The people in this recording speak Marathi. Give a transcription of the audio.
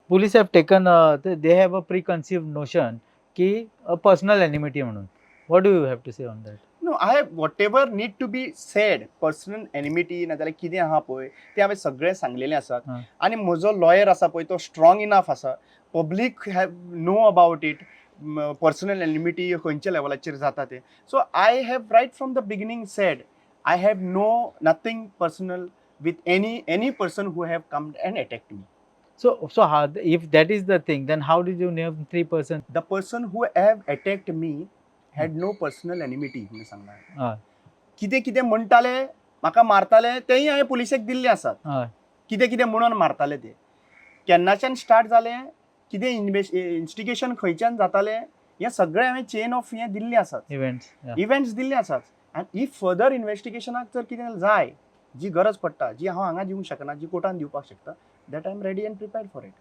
police have taken they have a preconceived notion की पर्सनल एनिमिटी म्हणून. What do you have to say on that? No I whatever need to be said personal enmity नाजाल्यार कितें आहा पळय तें हांवें सगळें सांगलेलें आसात. हां. आनी म्हजो लॉयर आसा पळय तो स्ट्रॉंग इनफ आसा. Public have know about it personal enmity खंयच्या लेवलाचेर जाता तें. So I have right from the beginning said I have no nothing personal with any person who have come and attacked me. So how, if that is the thing, then how did you name 3%? The person who have attacked me had no personal enmity म्हणून सांगणार. हय कितें कितें म्हणटाले म्हाका मारताले तेंय हांवें पुलिसेक दिल्ले आसात. हय कितें कितें म्हणून मारताले ते केन्नाच्यान स्टार्ट जालें कितें इन्व्हेस्टिगेशन खंयच्यान जातालें हें सगळें हांवें चेन ऑफ हें दिल्लें आसात. इव्हेंट्स दिल्ले आसात. आनी इफ फर्दर इन्व्हेस्टिगेशनाक जर कितें जाय जी गरज पडटा जी हांव हांगा दिवंक शकना जी कोर्टान दिवपाक शकता that I am ready end prepared for it.